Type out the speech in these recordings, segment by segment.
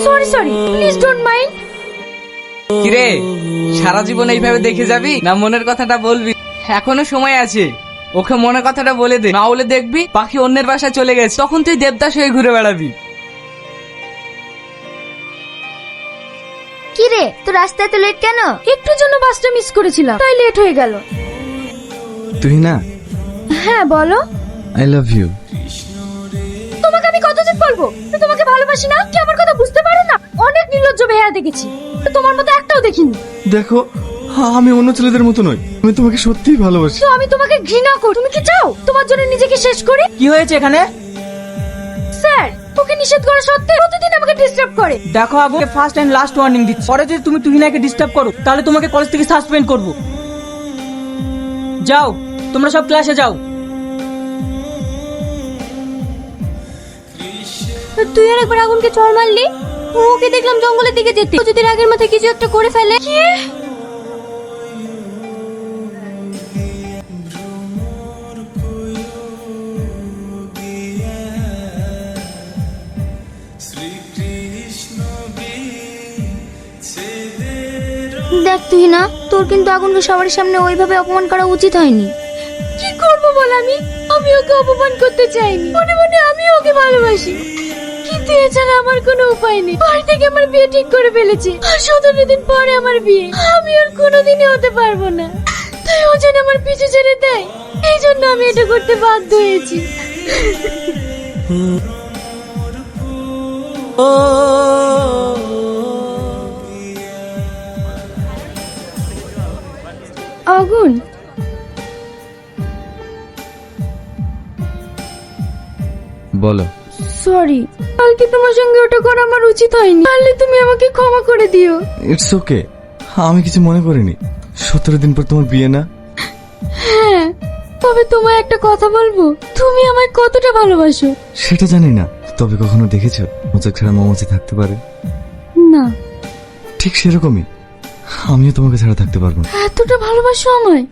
Sorry sorry, please don't mind. কিরে, সারা জীবন এইভাবে দেখে যাবি না মনের কথাটা বলবি? এখনো সময় আছে, ওকে মনের কথাটা বলে দে, না হলে দেখবি পাখি অন্যের বাসায় চলে গেছে, তখন তুই দেবদাস হয়ে ঘুরে বেড়াবি। কি রে, তোর রাস্তায় তো লেট কেন? একটুর জন্য বাসটা মিস করেছিলাম, তাই লেট হয়ে গেল। তুই না, হ্যাঁ বলো। I love you. তোমাকে আমি কতদিন বলবো তো তোমাকে ভালোবাসি না? কি আমার কথা বুঝতে পারো না? অনেক নির্লজ্জ বেহায়া দেখেছি, তো তোমার মতো একটাও দেখিনি। দেখো, আমি অন্য ছেলেদের মতো নই, আমি তোমাকে সত্যিই ভালোবাসি। তো আমি তোমাকে ঘৃণা করি। তুমি কি চাও তোমার জন্য নিজেকে শেষ করি? কি হয়েছে এখানে? স্যার, ওকে নিষেধ করা সত্ত্বেও প্রতিদিন আমাকে ডিস্টার্ব করে। দেখো Abu, first and last warning দিচ্ছি, পরে যদি তুমি তুহিনাকে ডিস্টার্ব করো তাহলে তোমাকে কলেজ থেকে সাসপেন্ড করব। যাও, তোমরা সব ক্লাসে যাও। তুই আর একবার আগুনকে চড় মারলি, ওকে দেখলাম জঙ্গলের দিকে যেতে। ও যদি রাগের মাথায় কিছু একটা করে ফেলে। কি? দেখ তুই না, তোর কিন্তু আগুনকে সবার সামনে ওইভাবে অপমান করা উচিত হয়নি। কি করবো বল, আমি ওকে অপমান করতে চাইনি, মনে মনে আমি ওকে ভালোবাসি, কিন্তু এছাড়া আমার কোনো উপায় নেই। বাড়ি থেকে আমার বিয়ে ঠিক করে ফেলেছে, আর 17 দিন পরে আমার বিয়ে। আমি আর কোনোদিনই হতে পারবো না, তাই ও যেন আমার পিছু ছেড়ে দেয়, এই জন্য আমি এটা করতে বাধ্য হয়েছি। আগুন, বলো। সরি, কালকে তোমার সঙ্গে ওটা করা আমার উচিত হয়নি, তাহলে তুমি আমাকে ক্ষমা করে দিও। ইটস ওকে, আমি কিছু মনে করিনি। 17 দিন পর তোমার বিয়ে না? হ্যাঁ, তবে তোমায় একটা কথা বলবো, তুমি আমায় কতটা ভালোবাসো। সেটা জানি না, তবে কখনো দেখেছো মোচক ছাড়া মৌমাছি থাকতে পারে? না। ঠিক সেরকমই আমিও তোমাকে ছাড়া থাকতে পারবো না। এতটা ভালোবাসো আমায়?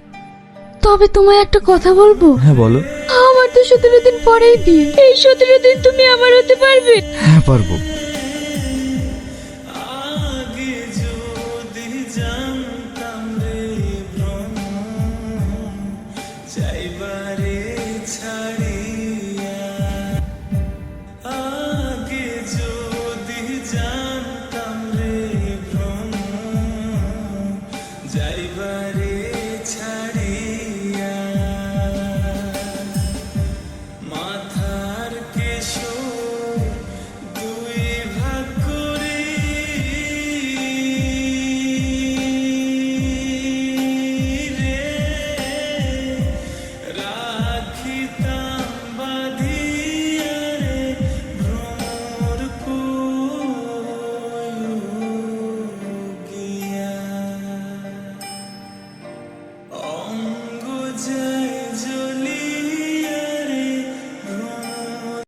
তবে তোমায় একটা কথা বলবো। হ্যাঁ বলো। আমার তো 17 দিন পরেই বিয়ে, এই 17 দিন তুমি আমার হতে পারবে? হ্যাঁ পারবো। চাইবারে